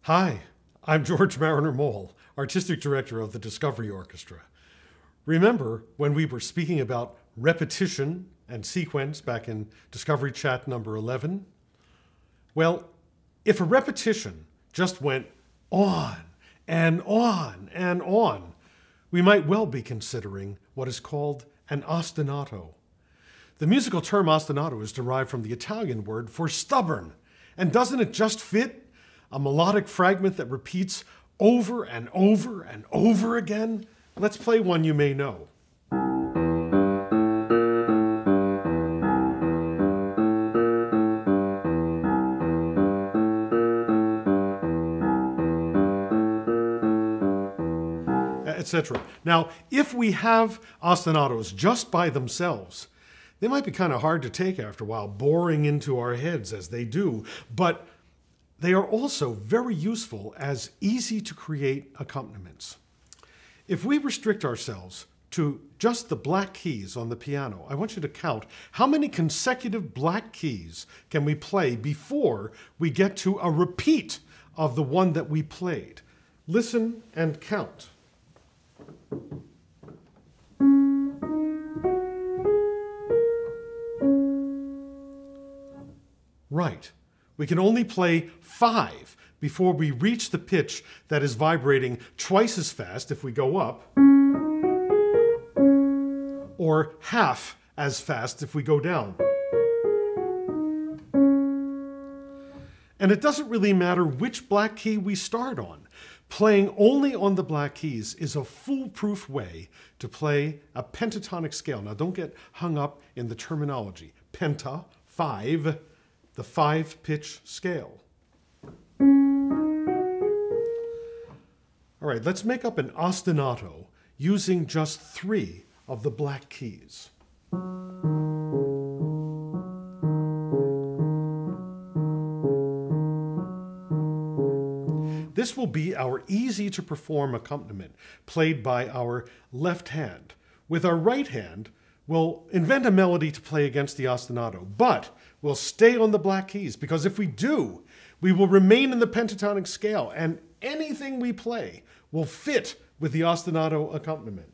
Hi, I'm George Mariner Mole, Artistic Director of the Discovery Orchestra. Remember when we were speaking about repetition and sequence back in Discovery Chat number 11? Well, if a repetition just went on and on and on, we might well be considering what is called an ostinato. The musical term ostinato is derived from the Italian word for stubborn. And doesn't it just fit? A melodic fragment that repeats over and over and over again? Let's play one you may know. Etc. Now, if we have ostinatos just by themselves, they might be kind of hard to take after a while, boring into our heads as they do, but they are also very useful as easy to create accompaniments. If we restrict ourselves to just the black keys on the piano, I want you to count how many consecutive black keys can we play before we get to a repeat of the one that we played. Listen and count. Right. We can only play 5 before we reach the pitch that is vibrating twice as fast if we go up, or half as fast if we go down. And it doesn't really matter which black key we start on. Playing only on the black keys is a foolproof way to play a pentatonic scale. Now don't get hung up in the terminology. Penta, 5, the 5-pitch scale. All right, let's make up an ostinato using just 3 of the black keys. This will be our easy-to-perform accompaniment played by our left hand. With our right hand, we'll invent a melody to play against the ostinato, but we'll stay on the black keys, because if we do, we will remain in the pentatonic scale, and anything we play will fit with the ostinato accompaniment.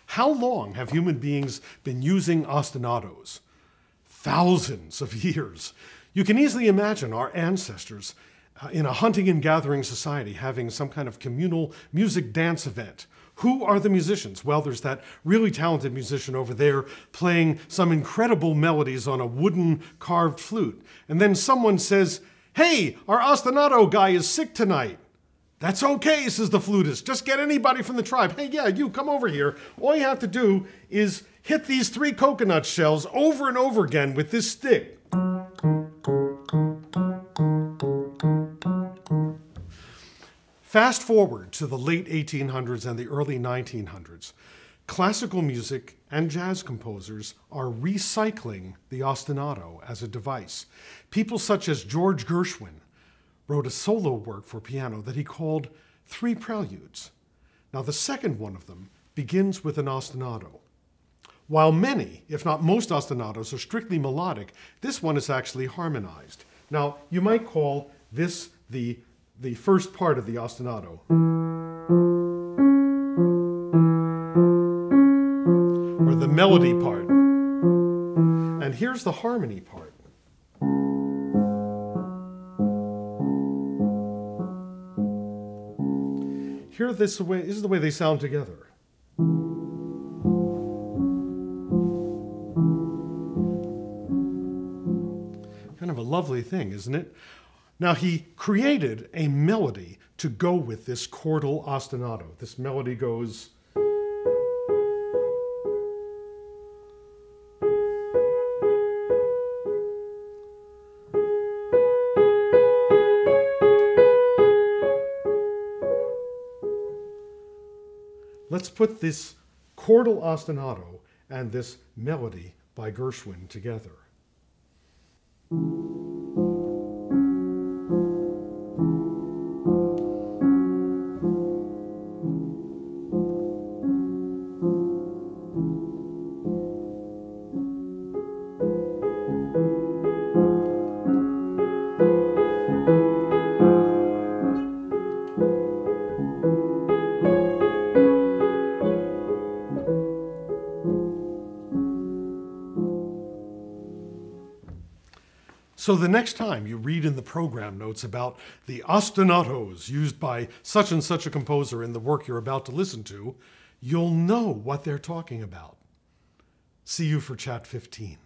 How long have human beings been using ostinatos? Thousands of years. You can easily imagine our ancestors in a hunting and gathering society having some kind of communal music dance event. Who are the musicians? Well, there's that really talented musician over there playing some incredible melodies on a wooden carved flute. And then someone says, "Hey, our ostinato guy is sick tonight." "That's okay," says the flutist. "Just get anybody from the tribe. Hey, yeah, you come over here. All you have to do is hit these 3 coconut shells over and over again with this stick." Fast forward to the late 1800s and the early 1900s. Classical music and jazz composers are recycling the ostinato as a device. People such as George Gershwin wrote a solo work for piano that he called 3 Preludes. Now, the second one of them begins with an ostinato. While many, if not most ostinatos are strictly melodic, this one is actually harmonized. Now, you might call this the first part of the ostinato, or the melody part. And here's the harmony part. This is the way they sound together. Kind of a lovely thing, isn't it? Now, he created a melody to go with this chordal ostinato. This melody goes... Let's put this chordal ostinato and this melody by Gershwin together. So the next time you read in the program notes about the ostinatos used by such and such a composer in the work you're about to listen to, you'll know what they're talking about. See you for Chat 15.